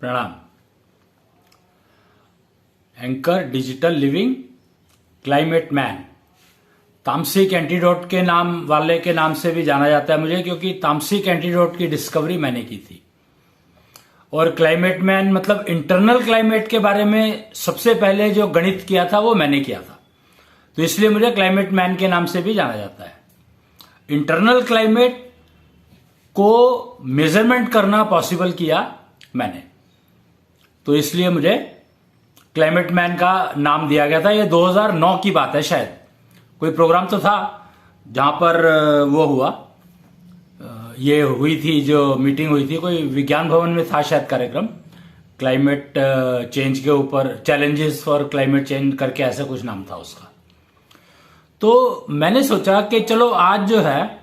प्रणाम। Anchor digital living climate man, तामसिक antidote के नाम वाले के नाम से भी जाना जाता है मुझे, क्योंकि तामसिक एंटीडोट की डिस्कवरी मैंने की थी। और क्लाइमेट मैन मतलब इंटरनल क्लाइमेट के बारे में सबसे पहले जो गणित किया था वो मैंने किया था, तो इसलिए मुझे क्लाइमेट मैन के नाम से भी जाना जाता है। इंटरनल क्लाइमेट को मेजरमेंट करना पॉसिबल किया मैंने, तो इसलिए मुझे क्लाइमेट मैन का नाम दिया गया था। ये 2009 की बात है, शायद कोई प्रोग्राम तो था जहां पर वो हुआ, ये हुई थी जो मीटिंग हुई थी, कोई विज्ञान भवन में था शायद कार्यक्रम, क्लाइमेट चेंज के ऊपर, चैलेंजेस फॉर क्लाइमेट चेंज करके ऐसा कुछ नाम था उसका। तो मैंने सोचा कि चलो आज जो है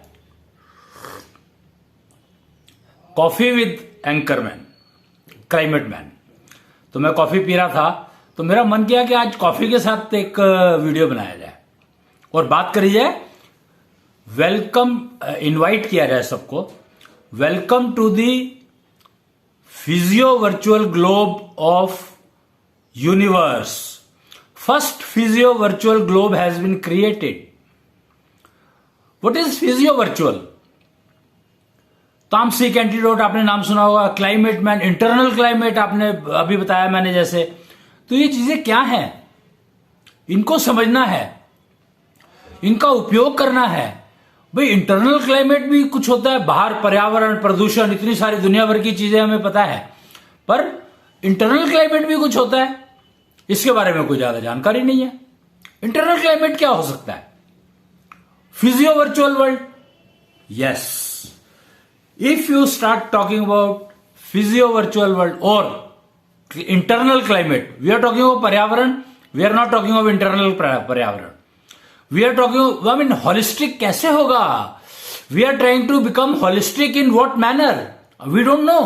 coffee with anchorman, climate man, तो मैं कॉफी पी रहा था तो मेरा मन किया कि आज कॉफी के साथ एक वीडियो बनाया जाए और बात करी जाए, वेलकम, इनवाइट किया जाए सबको, welcome to the physio virtual globe of universe. First physio virtual globe has been created. What is physio virtual? तामसिक एंटीडोट आपने नाम सुना होगा, क्लाइमेट मैन, इंटरनल क्लाइमेट आपने अभी बताया मैंने जैसे। तो ये चीजें क्या हैं, इनको समझना है, इनका उपयोग करना है। भाई इंटरनल क्लाइमेट भी कुछ होता है, बाहर पर्यावरण, प्रदूषण, इतनी सारी दुनिया भर की चीजें हमें पता है, पर इंटरनल क्लाइमेट भी कुछ होता है, इसके बारे में कोई ज्यादा जानकारी नहीं है। इंटरनल क्लाइमेट क्या हो सकता है? Physio virtual world, yes. If you start talking about physio virtual world or internal climate, we are talking about पर्यावरण, we are not talking of internal पर्यावरण, we are talking of, I mean, holistic कैसे होगा? We are trying to become holistic in what manner? We don't know.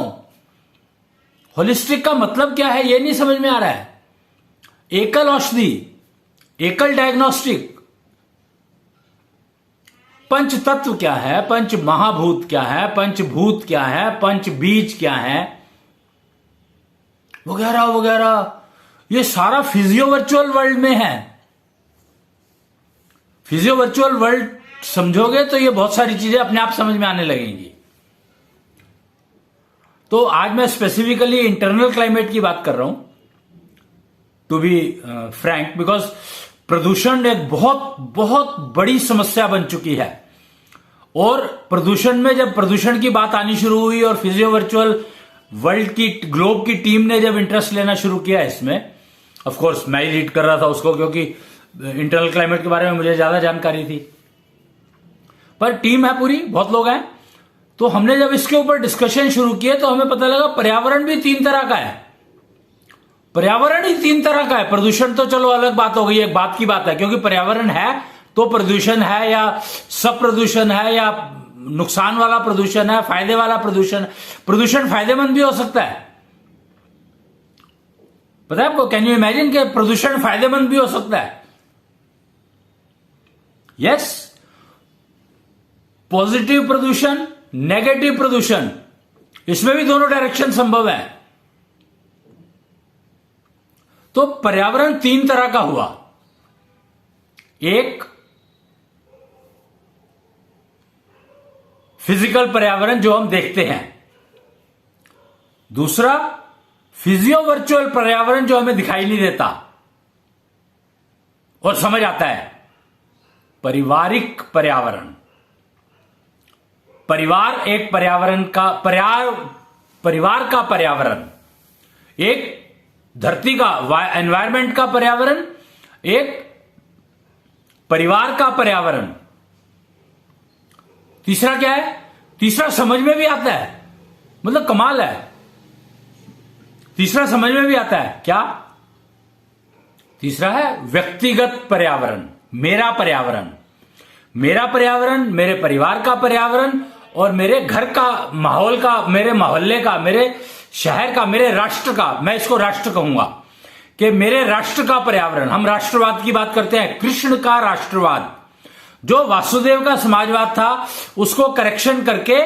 holistic का मतलब क्या है ये नहीं समझ में आ रहा है। एकल औषधि, एकल डायग्नोस्टिक, पंच तत्व क्या है, पंच महाभूत क्या है, पंचभूत क्या है, पंच बीज क्या है, वगैरह वगैरह, ये सारा फिजियो वर्चुअल वर्ल्ड में है। फिजियो वर्चुअल वर्ल्ड समझोगे तो ये बहुत सारी चीजें अपने आप समझ में आने लगेंगी। तो आज मैं स्पेसिफिकली इंटरनल क्लाइमेट की बात कर रहा हूं, टू बी फ्रैंक, बिकॉज प्रदूषण एक बहुत बहुत बड़ी समस्या बन चुकी है। और प्रदूषण में जब प्रदूषण की बात आनी शुरू हुई और फिजियो वर्चुअल वर्ल्ड की, ग्लोब की टीम ने जब इंटरेस्ट लेना शुरू किया इसमें, ऑफ कोर्स मैं ही लीड कर रहा था उसको, क्योंकि इंटरनल क्लाइमेट के बारे में मुझे ज्यादा जानकारी थी, पर टीम है पूरी, बहुत लोग हैं। तो हमने जब इसके ऊपर डिस्कशन शुरू किए तो हमें पता लगा पर्यावरण भी 3 तरह का है। पर्यावरण ही 3 तरह का है। प्रदूषण तो चलो अलग बात हो गई, एक बात की बात है, क्योंकि पर्यावरण है तो प्रदूषण है, या सब प्रदूषण है, या नुकसान वाला प्रदूषण है, फायदे वाला प्रदूषण। प्रदूषण फायदेमंद भी हो सकता है, पता है आपको? कैन यू इमेजिन कि प्रदूषण फायदेमंद भी हो सकता है? यस। पॉजिटिव प्रदूषण, नेगेटिव प्रदूषण, इसमें भी दोनों डायरेक्शन संभव है। तो पर्यावरण 3 तरह का हुआ। एक फिजिकल पर्यावरण जो हम देखते हैं, दूसरा फिजियो वर्चुअल पर्यावरण जो हमें दिखाई नहीं देता और समझ आता है, पारिवारिक पर्यावरण। परिवार एक पर्यावरण का, परिवार का पर्यावरण, एक धरती का, एनवायरमेंट का पर्यावरण, एक परिवार का पर्यावरण। तीसरा क्या है? तीसरा समझ में भी आता है, मतलब कमाल है, तीसरा समझ में भी आता है। क्या? तीसरा है व्यक्तिगत पर्यावरण, मेरा पर्यावरण। मेरा पर्यावरण, मेरे परिवार का पर्यावरण और मेरे घर का माहौल का, मेरे मोहल्ले का, मेरे शहर का, मेरे राष्ट्र का, मैं इसको राष्ट्र कहूंगा कि मेरे राष्ट्र का पर्यावरण। हम राष्ट्रवाद की बात करते हैं, कृष्ण का राष्ट्रवाद, जो वासुदेव का समाजवाद था उसको करेक्शन करके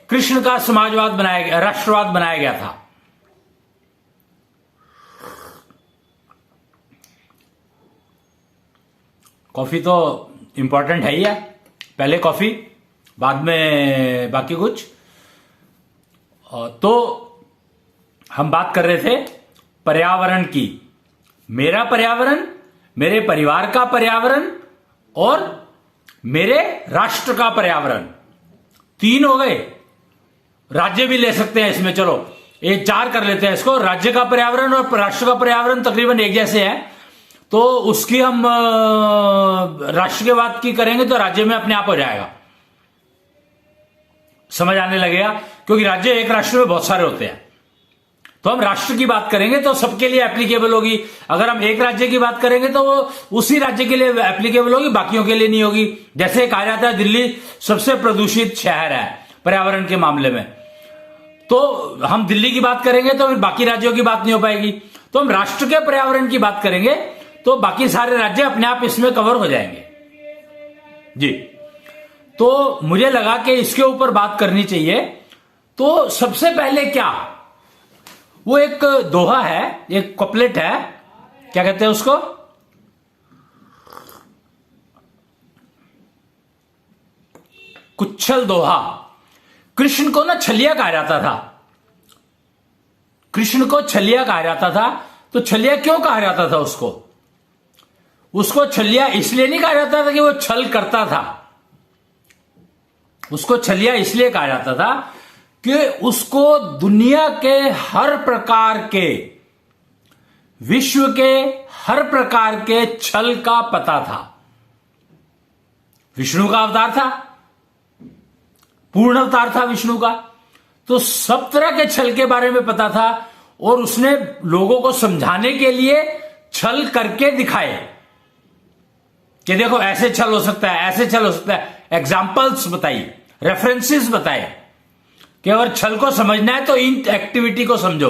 कृष्ण का समाजवाद बनाया गया, राष्ट्रवाद बनाया गया था। कॉफी तो इंपॉर्टेंट है ही है, पहले कॉफी बाद में बाकी कुछ। तो हम बात कर रहे थे पर्यावरण की, मेरा पर्यावरण, मेरे परिवार का पर्यावरण और मेरे राष्ट्र का पर्यावरण, 3 हो गए। राज्य भी ले सकते हैं इसमें, चलो ये 4 कर लेते हैं इसको। राज्य का पर्यावरण और राष्ट्र का पर्यावरण तकरीबन एक जैसे है, तो उसकी हम राष्ट्र के बात की करेंगे तो राज्य में अपने आप हो जाएगा, समझ आने लगेगा, क्योंकि राज्य एक राष्ट्र में बहुत सारे होते हैं। तो हम राष्ट्र की बात करेंगे तो सबके लिए एप्लीकेबल होगी। अगर हम एक राज्य की बात करेंगे तो वो उसी राज्य के लिए एप्लीकेबल होगी, बाकियों के लिए नहीं होगी। जैसे कहा जाता है दिल्ली सबसे प्रदूषित शहर है पर्यावरण के मामले में, तो हम दिल्ली की बात करेंगे तो फिर बाकी राज्यों की बात नहीं हो पाएगी। तो हम राष्ट्र के पर्यावरण की बात करेंगे तो बाकी सारे राज्य अपने आप इसमें कवर हो जाएंगे जी। तो मुझे लगा कि इसके ऊपर बात करनी चाहिए। तो सबसे पहले क्या, वो एक दोहा है, एक कपलेट है, क्या कहते हैं उसको, कुच्छल दोहा। कृष्ण को ना छलिया कहा जाता था, कृष्ण को छलिया कहा जाता था। तो छलिया क्यों कहा जाता था उसको? उसको छलिया इसलिए नहीं कहा जाता था कि वो छल करता था, उसको छलिया इसलिए कहा जाता था कि उसको दुनिया के हर प्रकार के, विश्व के हर प्रकार के छल का पता था। विष्णु का अवतार था, पूर्ण अवतार था विष्णु का, तो सब तरह के छल के बारे में पता था और उसने लोगों को समझाने के लिए छल करके दिखाए कि देखो ऐसे छल हो सकता है, ऐसे छल हो सकता है। एग्जाम्पल्स बताई, रेफरेंसेस बताए कि अगर छल को समझना है तो इन एक्टिविटी को समझो।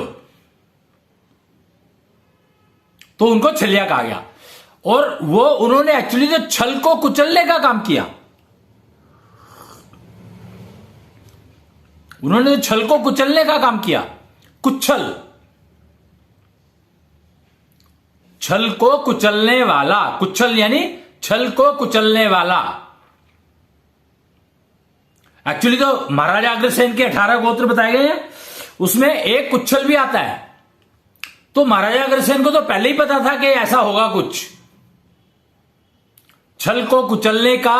तो उनको छलिया कहा गया और वो उन्होंने एक्चुअली जो छल को कुचलने का काम किया, उन्होंने छल को कुचलने का काम किया। कुच्छल, छल को कुचलने वाला, कुच्छल यानी छल को कुचलने वाला। एक्चुअली तो महाराजा अग्रसेन के 18 गोत्र बताए गए हैं, उसमें एक कुच्छल भी आता है। तो महाराजा अग्रसेन को तो पहले ही पता था कि ऐसा होगा कुछ, छल को कुचलने का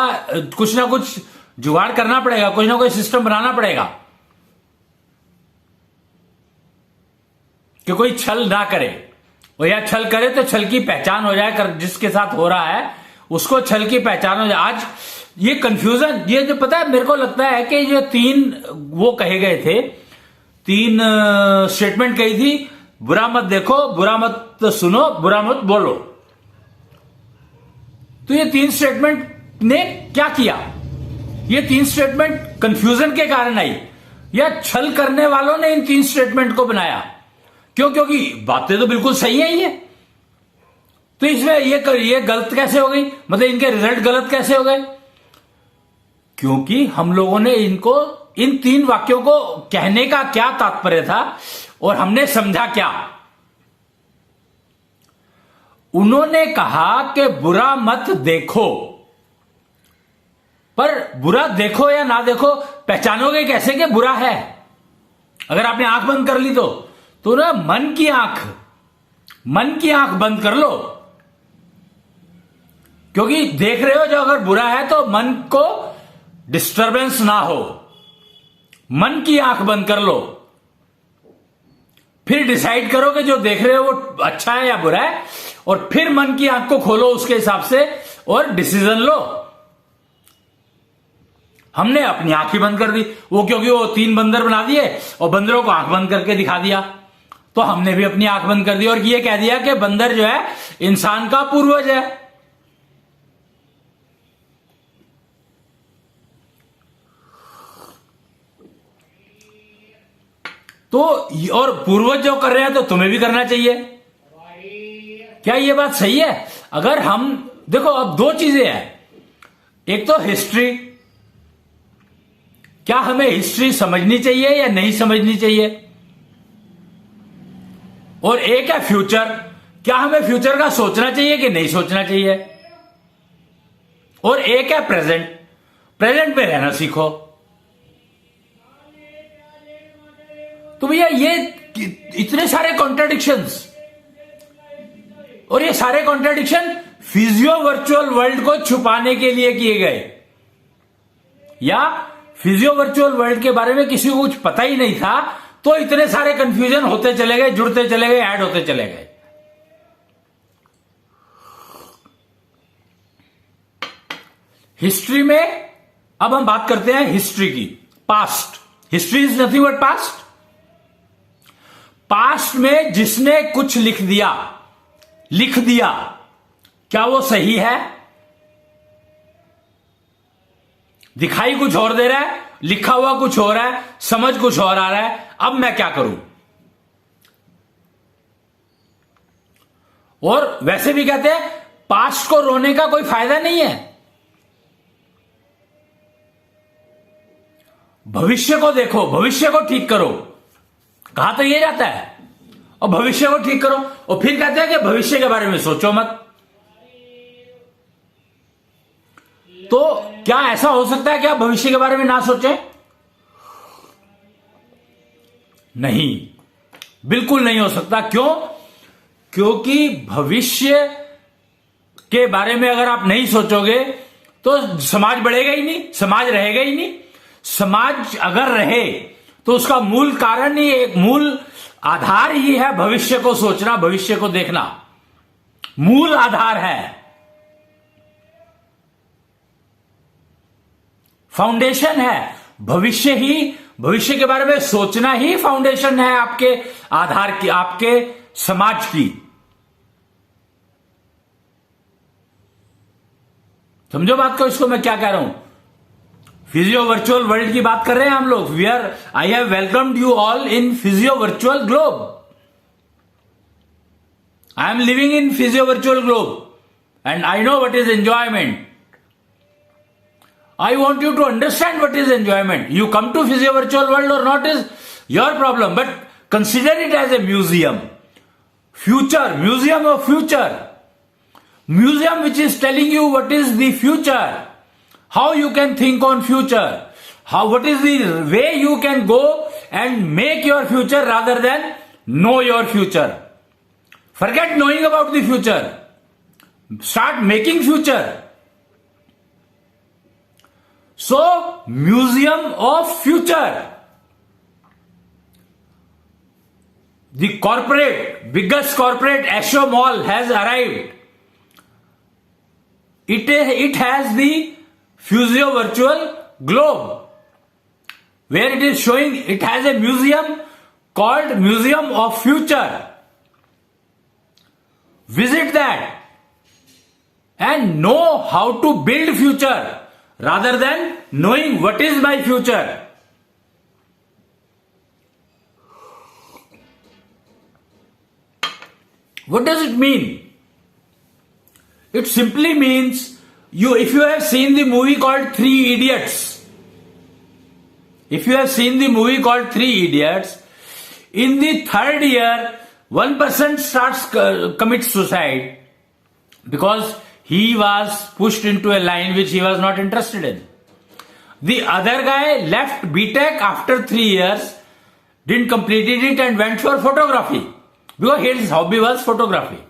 कुछ ना कुछ जुगाड़ करना पड़ेगा, कुछ ना कुछ सिस्टम बनाना पड़ेगा कि कोई छल ना करे, और या छल करे तो छल की पहचान हो जाए, जिसके साथ हो रहा है उसको छल की पहचान हो जाए। आज ये कंफ्यूजन, ये जो पता है, मेरे को लगता है कि जो 3 वो कहे गए थे, 3 स्टेटमेंट कही थी, बुरा मत देखो, बुरा मत सुनो, बुरा मत बोलो। तो ये 3 स्टेटमेंट ने क्या किया? ये 3 स्टेटमेंट कंफ्यूजन के कारण आई, या छल करने वालों ने इन 3 स्टेटमेंट को बनाया? क्यों? क्योंकि बातें तो बिल्कुल सही है ये, तो इसमें ये गलत कैसे हो गई, मतलब इनके रिजल्ट गलत कैसे हो गए? क्योंकि हम लोगों ने इनको, इन 3 वाक्यों को कहने का क्या तात्पर्य था और हमने समझा क्या। उन्होंने कहा कि बुरा मत देखो, पर बुरा देखो या ना देखो, पहचानोगे कैसे कि बुरा है? अगर आपने आंख बंद कर ली तो ना मन की आंख बंद कर लो, क्योंकि देख रहे हो जो अगर बुरा है तो मन को डिस्टरबेंस ना हो। मन की आंख बंद कर लो, फिर डिसाइड करो कि जो देख रहे हो वो अच्छा है या बुरा है, और फिर मन की आंख को खोलो उसके हिसाब से और डिसीजन लो। हमने अपनी आंख ही बंद कर दी, वो क्योंकि वो 3 बंदर बना दिए और बंदरों को आंख बंद करके दिखा दिया, तो हमने भी अपनी आंख बंद कर दी और ये कह दिया कि बंदर जो है इंसान का पूर्वज है। तो और पूर्वज जो कर रहे हैं तो तुम्हें भी करना चाहिए। क्या ये बात सही है? अगर हम देखो, अब 2 चीजें हैं, एक तो हिस्ट्री, क्या हमें हिस्ट्री समझनी चाहिए या नहीं समझनी चाहिए, और एक है फ्यूचर, क्या हमें फ्यूचर का सोचना चाहिए कि नहीं सोचना चाहिए। और एक है प्रेजेंट। प्रेजेंट में रहना सीखो। तो भैया ये इतने सारे कॉन्ट्राडिक्शंस, और ये सारे कॉन्ट्राडिक्शन फिजियो वर्चुअल वर्ल्ड को छुपाने के लिए किए गए, या फिजियो वर्चुअल वर्ल्ड के बारे में किसी को कुछ पता ही नहीं था, तो इतने सारे कंफ्यूजन होते चले गए, जुड़ते चले गए, ऐड होते चले गए। हिस्ट्री में अब हम बात करते हैं हिस्ट्री की, past. History is nothing but past. Past में जिसने कुछ लिख दिया, क्या वो सही है? दिखाई कुछ और दे रहा है, लिखा हुआ कुछ हो रहा है, समझ कुछ और आ रहा है। अब मैं क्या करूं? और वैसे भी कहते हैं पास्ट को रोने का कोई फायदा नहीं है, भविष्य को देखो, भविष्य को ठीक करो। कहा तो ये जाता है, और भविष्य को ठीक करो, और फिर कहते हैं कि भविष्य के बारे में सोचो मत। तो क्या ऐसा हो सकता है कि आप भविष्य के बारे में ना सोचें? नहीं, बिल्कुल नहीं हो सकता। क्यों? क्योंकि भविष्य के बारे में अगर आप नहीं सोचोगे तो समाज बढ़ेगा ही नहीं, समाज रहेगा ही नहीं। समाज अगर रहे तो उसका मूल कारण ही, एक मूल आधार ही है भविष्य को सोचना, भविष्य को देखना। मूल आधार है, फाउंडेशन है। भविष्य के बारे में सोचना ही फाउंडेशन है आपके आधार की, आपके समाज की। समझो बात को, इसको मैं क्या कह रहा हूं। फिजियो वर्चुअल वर्ल्ड की बात कर रहे हैं हम लोग। I have welcomed you all in physio virtual globe. I am living in physio virtual globe and I know what is enjoyment. I want you to understand what is enjoyment. You come to physio virtual world or not is your problem, but consider it as a museum. Future, museum of future. Museum which is telling you what is the future, how you can think on future, what is the way you can go and make your future rather than know your future. Forget knowing about the future. Start making future. So, museum of future. The biggest corporate Asho Mall has arrived. It has the Physio Virtual Globe, where it is showing, it has a museum called Museum of Future. Visit that and know how to build future rather than knowing what is my future. What does it mean? It simply means if you have seen the movie called Three Idiots, in the third year, one person commits suicide because he was pushed into a line which he was not interested in. The other guy left BTech after 3 years, didn't complete it and went for photography because his hobby was photography.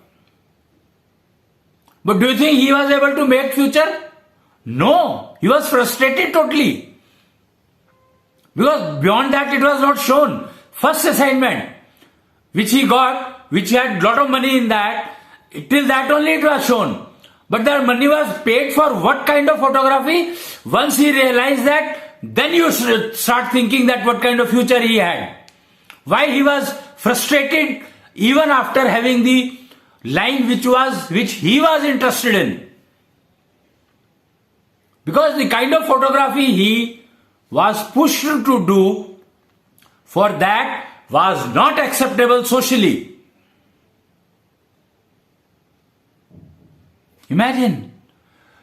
But do you think he was able to make future? No, he was frustrated totally. Because beyond that it was not shown. First assignment which he got, which he had lot of money in that, till that only it was shown. But that money was paid for what kind of photography? Once he realized that, then you start thinking that what kind of future he had. Why he was frustrated even after having the line which he was interested in. Because the kind of photography he was pushed to do, for that was not acceptable socially. Imagine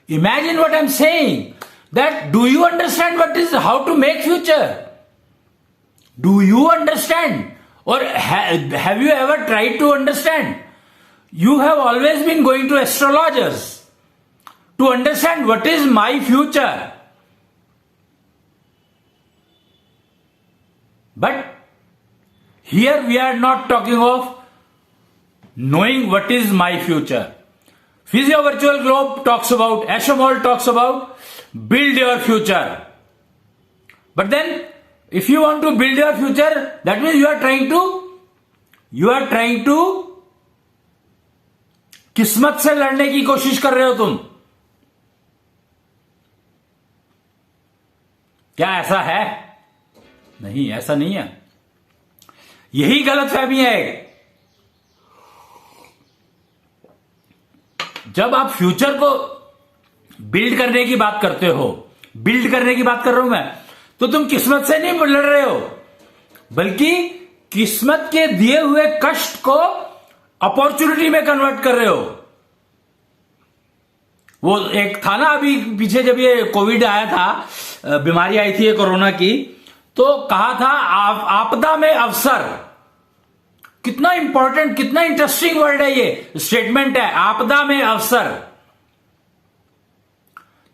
what I'm saying. That do you understand how to make future? Do you understand? Or have you ever tried to understand? You have always been going to astrologers to understand what is my future. But here we are not talking of knowing what is my future. Physio Virtual Globe talks about, Ashomol talks about build your future. But then if you want to build your future, that means you are trying to किस्मत से लड़ने की कोशिश कर रहे हो तुम. क्या ऐसा है? नहीं, ऐसा नहीं है. यही गलतफहमी है. जब आप फ्यूचर को बिल्ड करने की बात करते हो, बिल्ड करने की बात कर रहा हूं मैं, तो तुम किस्मत से नहीं लड़ रहे हो, बल्कि किस्मत के दिए हुए कष्ट को अपॉर्चुनिटी में कन्वर्ट कर रहे हो. वो एक था ना अभी पीछे जब ये कोविड आया था, बीमारी आई थी ये कोरोना की, तो कहा था आपदा में अवसर. कितना इंपॉर्टेंट, कितना इंटरेस्टिंग वर्ड है, ये स्टेटमेंट है, आपदा में अवसर.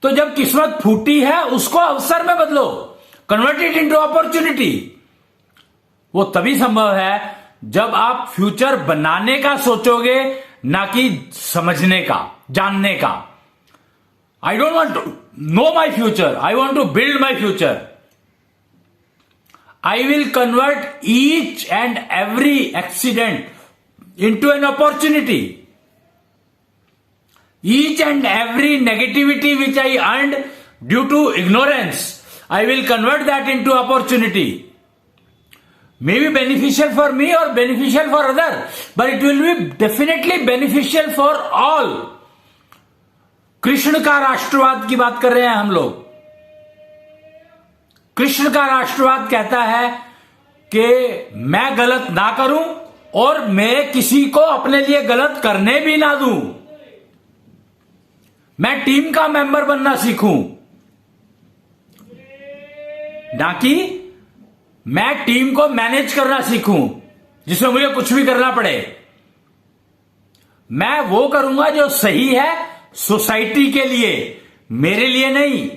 तो जब किस्मत फूटी है उसको अवसर में बदलो, कन्वर्ट इट इनटू अपॉर्चुनिटी. वो तभी संभव है जब आप फ्यूचर बनाने का सोचोगे, ना कि समझने का, जानने का. I don't want to know my future, I want to build my future. I will convert each and every accident into an opportunity. Each and every negativity which I earned due to ignorance, I will convert that into opportunity. Maybe beneficial for me or beneficial for other, but it will be definitely beneficial for all. Krishna का राष्ट्रवाद की बात कर रहे हैं हम लोग. कृष्ण का राष्ट्रवाद कहता है कि मैं गलत ना करूं और मैं किसी को अपने लिए गलत करने भी ना दूं. मैं टीम का मेंबर बनना सीखूं, ना कि मैं टीम को मैनेज करना सीखूं जिसमें मुझे कुछ भी करना पड़े. मैं वो करूंगा जो सही है सोसाइटी के लिए, मेरे लिए नहीं.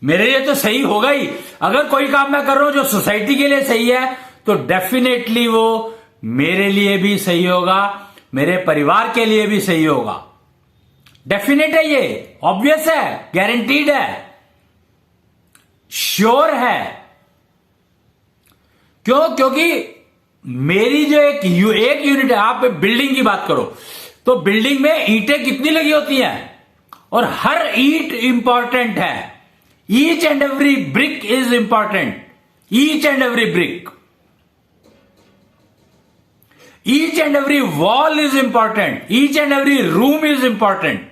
मेरे लिए तो सही होगा ही. अगर कोई काम मैं कर रहा हूं जो सोसाइटी के लिए सही है, तो डेफिनेटली वो मेरे लिए भी सही होगा, मेरे परिवार के लिए भी सही होगा. डेफिनेट है, ये ऑब्वियस है, गारंटीड है, श्योर है. क्यों? क्योंकि मेरी जो एक यूनिट है, आप बिल्डिंग की बात करो तो बिल्डिंग में ईंटें कितनी लगी होती हैं, और हर ईंट इंपॉर्टेंट है. Each and every brick is important. Each and every brick. Each and every wall is important. Each and every room is important.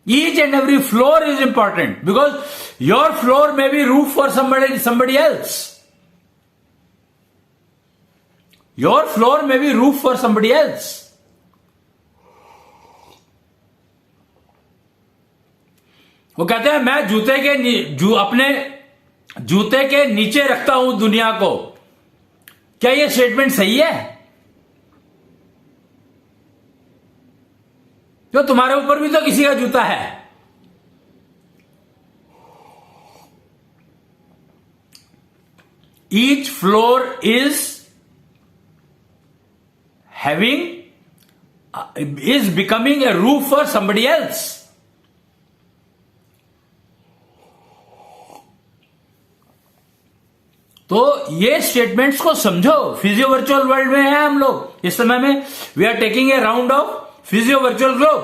Each and every floor is important, because your floor may be roof for somebody else. Your floor may be roof for somebody else. वो कहते हैं मैं अपने जूते के नीचे रखता हूं दुनिया को. क्या ये स्टेटमेंट सही है? तो तुम्हारे ऊपर भी तो किसी का जूता है. Each floor is becoming a roof for somebody else. तो ये स्टेटमेंट्स को समझो. फिजियो वर्चुअल वर्ल्ड में है हम लोग इस समय में. We are taking a round of physio virtual globe.